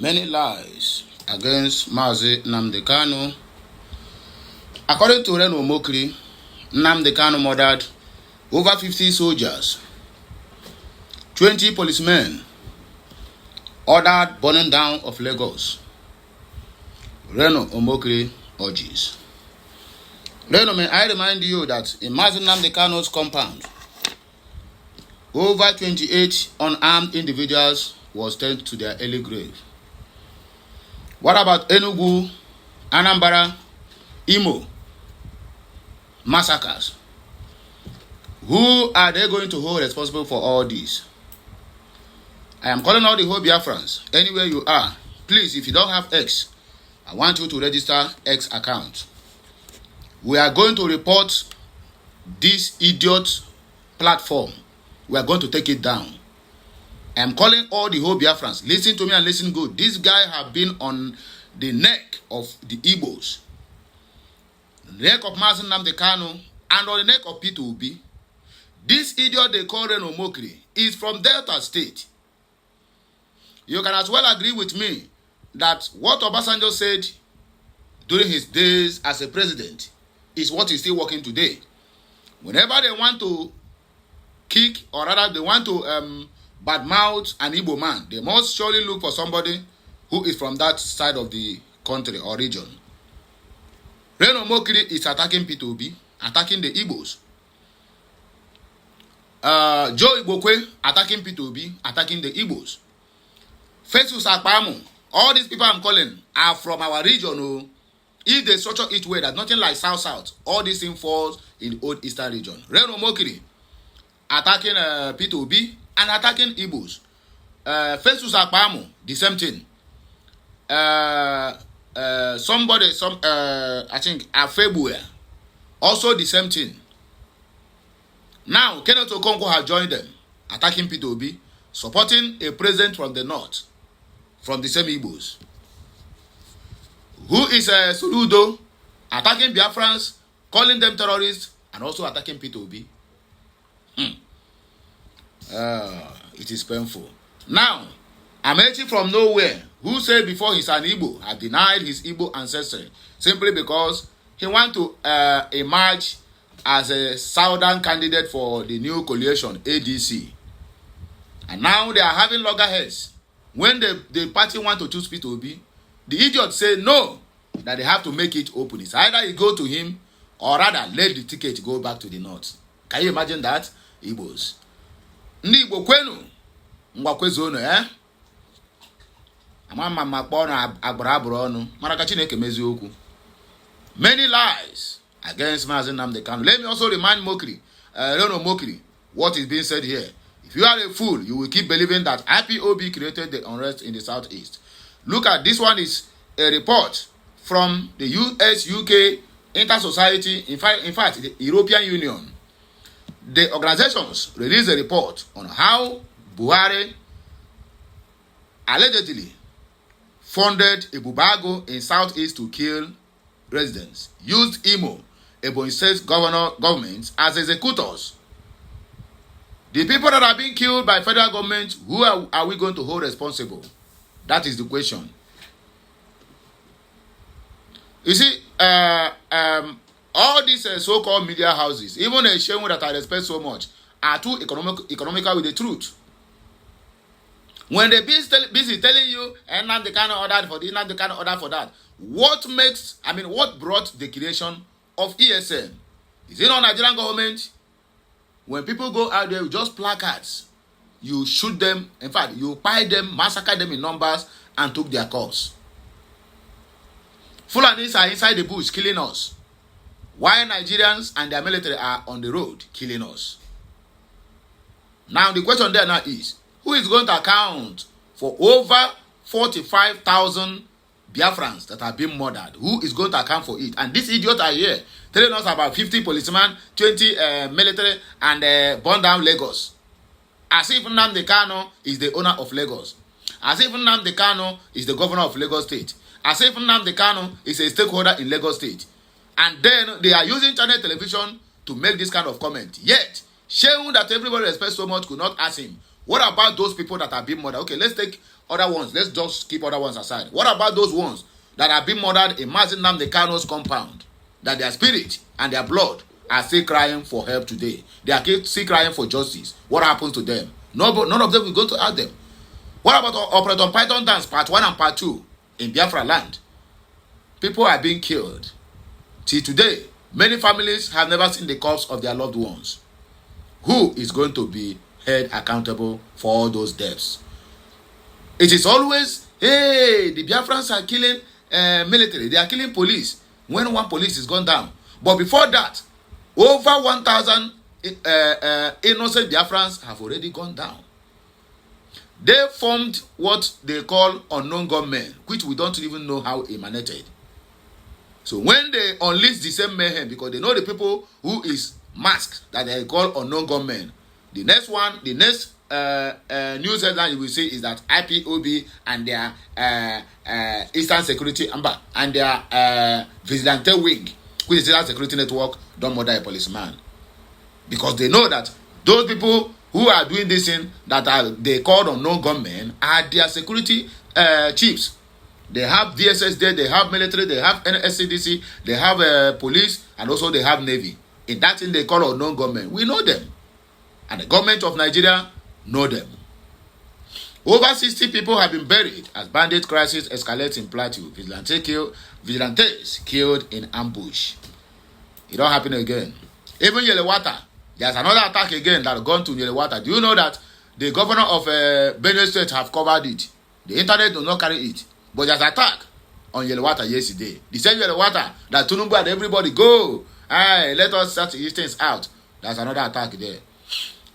Many lies against Nnamdi Kanu. According to Reno Mokri, Nnamdi Kanu murdered over 50 soldiers, 20 policemen, ordered burning down of Lagos. Reno Omokri urges. Reno, may I remind you that in Nnamdi Kanu's compound, over 28 unarmed individuals was sent to their early grave. What about Enugu, Anambra, Imo massacres? Who are they going to hold responsible for all this? I am calling all the whole Biafrans, anywhere you are. Please, if you don't have X, I want you to register X account. We are going to report this idiot platform. We are going to take it down. I am calling all the whole Biafrans. Listen to me and listen good. This guy have been on the neck of the Igbos, the neck of Nnamdi Kanu, and on the neck of Peter Obi. This idiot they call Reno Mokri is from Delta State. You can as well agree with me that what Obasanjo said during his days as a president is what is still working today. Whenever they want to kick, or rather they want to badmouth an Igbo man, they must surely look for somebody who is from that side of the country or region. Reno Mokri is attacking Peter Obi, attacking the Igbos. Joe Igbokwe attacking Peter Obi, attacking the Igbos. Festus Akpamo, all these people I'm calling are from our region. Oh. If they structure each way, that nothing like South, all these things falls in the old Eastern region. Reno Mokri attacking Peter Obi and attacking Igbos. Festus Akpamo, the same thing. I think Afebuya, also the same thing. Now, Kenneth Okonkwo has joined them, attacking Peter Obi, supporting a president from the north, from the same Igbos. Who is Soludo, attacking Biafrans, calling them terrorists, and also attacking Peter Obi. It is painful. Now, Amechi from nowhere, who said before he's an Igbo, had denied his Igbo ancestry simply because he want to emerge as a southern candidate for the new coalition, ADC. And now they are having loggerheads. When the party want to choose Peter Obi, the idiot say no, that they have to make it open. It's either you go to him, or rather let the ticket go back to the north. Can you imagine that? Igbos. Ndị Igbo kwenu, ngwakwezu onu, Amama makpona abrabro onu, maraka Chineke mezi okwu. Many lies against Nnamdi Kanu. Let me also remind Reno Mokri, what is being said here. If you are a fool, you will keep believing that IPOB created the unrest in the southeast. Look at this one is a report from the US-UK Inter-Society, in fact, the European Union. The organizations released a report on how Buhari allegedly funded a bubago in southeast to kill residents, used Imo, Ebonyi State government as executors. The people that are being killed by federal government, who are we going to hold responsible? That is the question. You see, all these so-called media houses, even a show that I respect so much, are too economical with the truth. When they busy telling you, Nnamdi Kanu ordered for this, Nnamdi Kanu ordered for that, what brought the creation of ESN? Is it not Nigerian government? When people go out there with just placards, you shoot them, in fact, you buy them, massacre them in numbers, and took their cause. Fulanis are inside the bush killing us, while Nigerians and their military are on the road killing us. Now the question there now is, who is going to account for over 45,000 Biafrans that have been murdered? Who is going to account for it? And these idiots are here telling us about 50 policemen, 20 military, and burn down Lagos. As if Nnamdi Kanu is the owner of Lagos. As if Nnamdi Kanu is the governor of Lagos State. As if Nnamdi Kanu is a stakeholder in Lagos State. And then they are using channel television to make this kind of comment. Yet, Shehu that everybody respects so much could not ask him, What about those people that are being murdered? Okay, let's take other ones. Let's just keep other ones aside. What about those ones that are being murdered in Nnamdi Kanu's compound? That their spirit and their blood are still crying for help today. They are still crying for justice. What happens to them? None of them will go to ask them. What about Operation Python Dance Part 1 and Part 2 in Biafra land? People are being killed. Till today, many families have never seen the corpse of their loved ones. Who is going to be held accountable for all those deaths? It is always, hey, the Biafrans are killing military. They are killing police when one police is gone down. But before that, over 1,000 innocent Biafrans have already gone down. They formed what they call unknown gunmen, which we don't even know how emanated. So when they unleash the same mayhem, because they know the people who is masked that they call unknown gunmen, the next news headline you will see is that IPOB and their Eastern Security and their Vigilante Wing, which is Eastern Security Network, don't murder a policeman. Because they know that those people who are doing this thing that they call unknown gunmen are their security chiefs. They have DSS there, they have military, they have NSCDC, they have police, and also they have Navy. In that thing they call unknown gunmen, we know them. And the government of Nigeria know them. Over 60 people have been buried as bandit crisis escalates in Plateau. Vigilantes killed in ambush. It don't happen again. Even Yelewata, there's another attack again that gone to Yelewata. Do you know that the governor of Benue State have covered it? The internet do not carry it. But there's attack on Yelewata yesterday. The same Yelewata that Tinubu and everybody go. Hey, let us sort these things out. There's another attack there.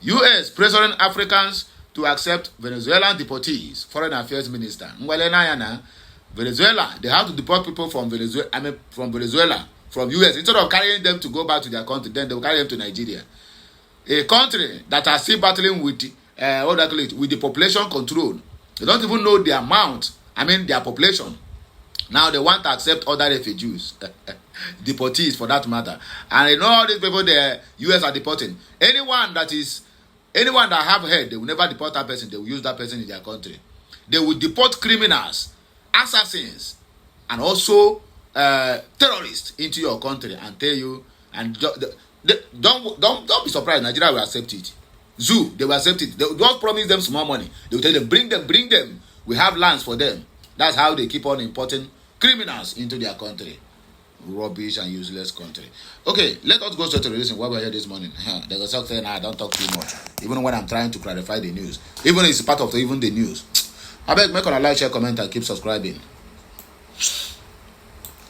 U.S. pressuring Africans to accept Venezuelan deportees. Foreign Affairs Minister. Venezuela, they have to deport people from Venezuela, from U.S. Instead of carrying them to go back to their country, then they will carry them to Nigeria. A country that are still battling with the population control. They don't even know the amount. Their population. Now they want to accept other refugees, deportees for that matter. And you know all these people the US are deporting. Anyone that have head, they will never deport that person. They will use that person in their country. They will deport criminals, assassins, and also terrorists into your country and tell you. And don't be surprised. Nigeria will accept it. They will accept it. They will just promise them small money. They will tell them, bring them. We have lands for them. That's how they keep on importing criminals into their country. Rubbish and useless country. Okay, let us go straight to the reason why we're here this morning. There's a saying, I don't talk too much. Even when I'm trying to clarify the news. Even it's part of the news. I beg, make a like, share, comment, and keep subscribing.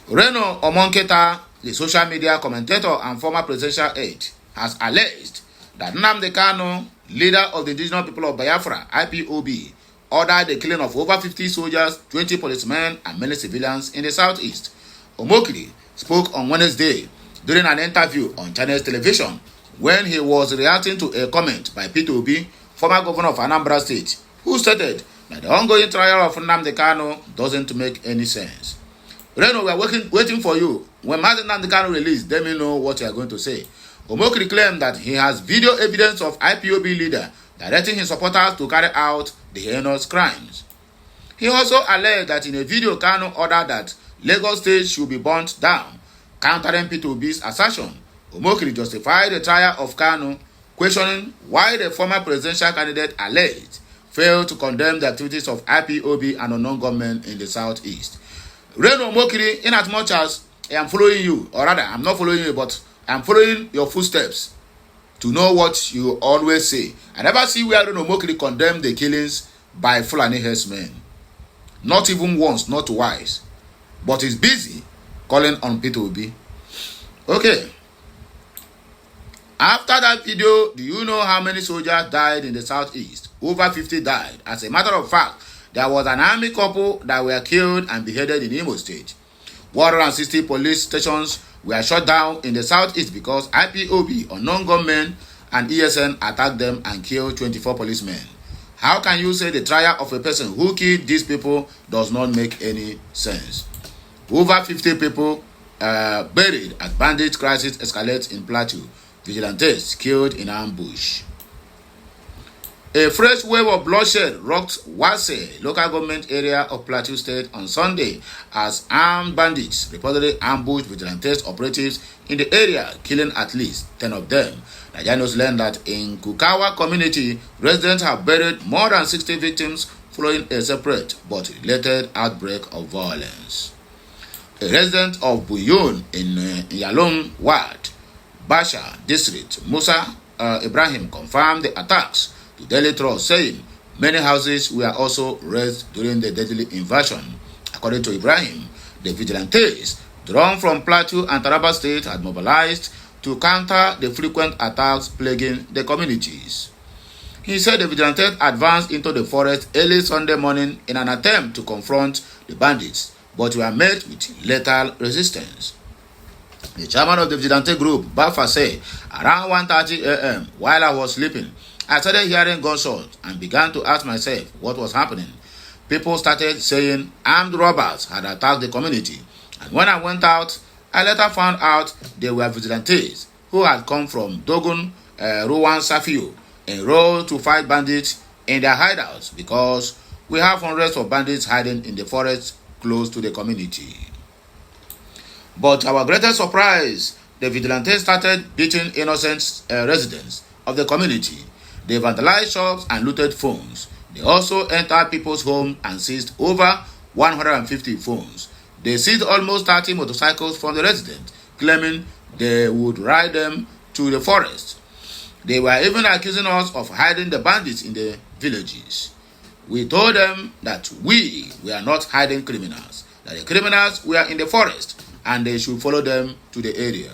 Reno Omonketa, the social media commentator and former presidential aide, has alleged that Nnamdi Kanu, leader of the indigenous people of Biafra, IPOB, ordered the killing of over 50 soldiers, 20 policemen, and many civilians in the southeast. Omokri spoke on Wednesday during an interview on Channels Television when he was reacting to a comment by Peter Obi, former governor of Anambra State, who stated that the ongoing trial of Nnamdi Kanu doesn't make any sense. Reno, we are waiting for you. When Nnamdi Kanu released, let me know what you are going to say. Omokri claimed that he has video evidence of IPOB leader directing his supporters to carry out the heinous crimes. He also alleged that in a video, Kanu ordered that Lagos State should be burnt down, countering Peter Obi's assertion. Omokri justified the trial of Kanu, questioning why the former presidential candidate alleged failed to condemn the activities of IPOB and unknown government in the southeast. Reno Omokri, in as much as I am following you, or rather, I'm not following you, but I'm following your footsteps to know what you always say. I never see where Reno Omokri condemn the killings by Fulani herdsmen. Not even once, not twice. But he's busy calling on Peter Obi. Okay. After that video, do you know how many soldiers died in the southeast? Over 50 died. As a matter of fact, there was an army couple that were killed and beheaded in Imo State. 160 police stations were shut down in the southeast because IPOB, unknown gunmen, and ESN attacked them and killed 24 policemen. How can you say the trial of a person who killed these people does not make any sense? Over 50 people buried as bandit crisis escalates in Plateau. Vigilantes killed in ambush. A fresh wave of bloodshed rocked Wase, local government area of Plateau State on Sunday as armed bandits reportedly ambushed vigilante operatives in the area, killing at least 10 of them. Nigerians learned that in Kukawa community, residents have buried more than 60 victims following a separate but related outbreak of violence. A resident of Buyun in Yalong Ward, Basha district, Musa Ibrahim, confirmed the attacks to Daily Trust, saying many houses were also razed during the deadly invasion. According to Ibrahim, the vigilantes, drawn from Plateau and Taraba State, had mobilized to counter the frequent attacks plaguing the communities. He said the vigilantes advanced into the forest early Sunday morning in an attempt to confront the bandits, but were met with lethal resistance. The chairman of the vigilante group, Bafa, said, around 1:30 a.m., while I was sleeping, I started hearing gunshots and began to ask myself what was happening. People started saying armed robbers had attacked the community, and when I went out, I later found out they were vigilantes who had come from Dogun, Ruwan Safio, enrolled to fight bandits in their hideouts because we have hundreds of bandits hiding in the forest close to the community. But our greatest surprise, the vigilantes started beating innocent residents of the community. They vandalized shops and looted phones. They also entered people's homes and seized over 150 phones. They seized almost 30 motorcycles from the residents, claiming they would ride them to the forest. They were even accusing us of hiding the bandits in the villages. We told them that we were not hiding criminals, that the criminals were in the forest and they should follow them to the area.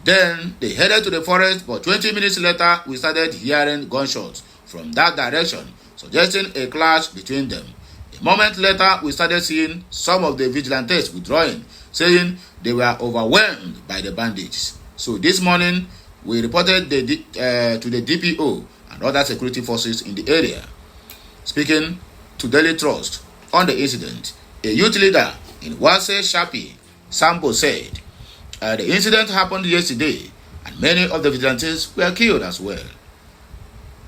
Then they headed to the forest, but 20 minutes later, we started hearing gunshots from that direction, suggesting a clash between them. A moment later, we started seeing some of the vigilantes withdrawing, saying they were overwhelmed by the bandits. So this morning, we reported to the DPO and other security forces in the area. Speaking to Daily Trust on the incident, a youth leader in Wase Shapi, Sambo, said, the incident happened yesterday and many of the vigilantes were killed as well.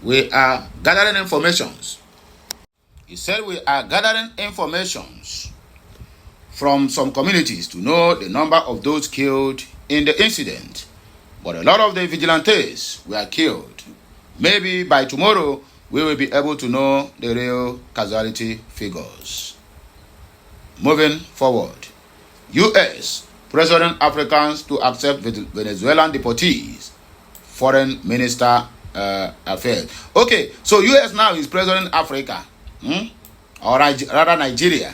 We are gathering informations. He said we are gathering informations from some communities to know the number of those killed in the incident. But a lot of the vigilantes were killed. Maybe by tomorrow we will be able to know the real casualty figures. Moving forward, U.S. President Africans to accept Venezuelan deportees. Foreign Minister Affairs. Okay, so U.S. now is President Africa, or rather Nigeria.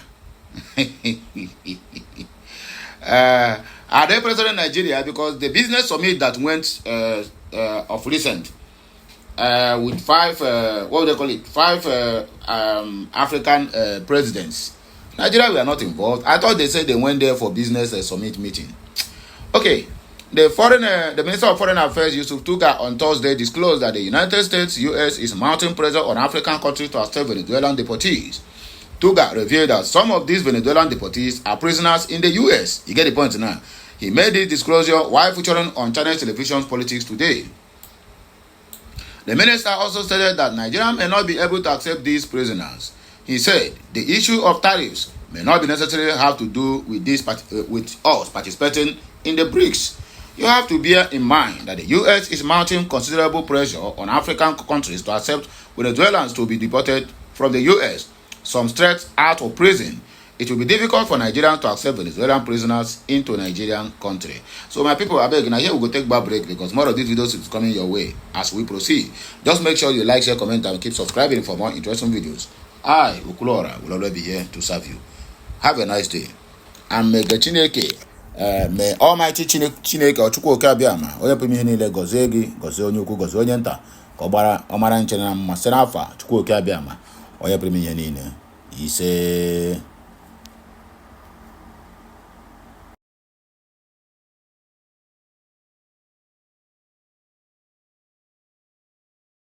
Are they President Nigeria? Because the business summit that went of recent with five African presidents. Nigeria were not involved. I thought they said they went there for business summit meeting. Okay, the Minister of Foreign Affairs, Yusuf Tuga, on Thursday disclosed that the United States, U.S. is mounting pressure on African countries to accept Venezuelan deportees. Tuga revealed that some of these Venezuelan deportees are prisoners in the U.S. You get the point now. He made this disclosure while featuring on Channel Television's Politics Today. The minister also stated that Nigeria may not be able to accept these prisoners. He said the issue of tariffs may not be necessarily have to do with with us participating in the BRICS. You have to bear in mind that the U.S. is mounting considerable pressure on African countries to accept Venezuelans to be deported from the U.S. Some straight out of prison. It will be difficult for Nigerians to accept Venezuelan prisoners into Nigerian country. So my people, I beg, now here we go take back break because more of these videos is coming your way as we proceed. Just make sure you like, share, comment, and keep subscribing for more interesting videos. I, Ukulora, will always be here to serve you. Have a nice day. And may Chineke, may Almighty Chineke or Chukwu Okeabiama, onye pụrụ ihe niile gọzie gị, gọzie onye ukwu, gọzie onye nta, ka ọ gbara ọmara nche na mma site n'afọ Chukwu Okeabiama, onye pụrụ ihe niile. Ise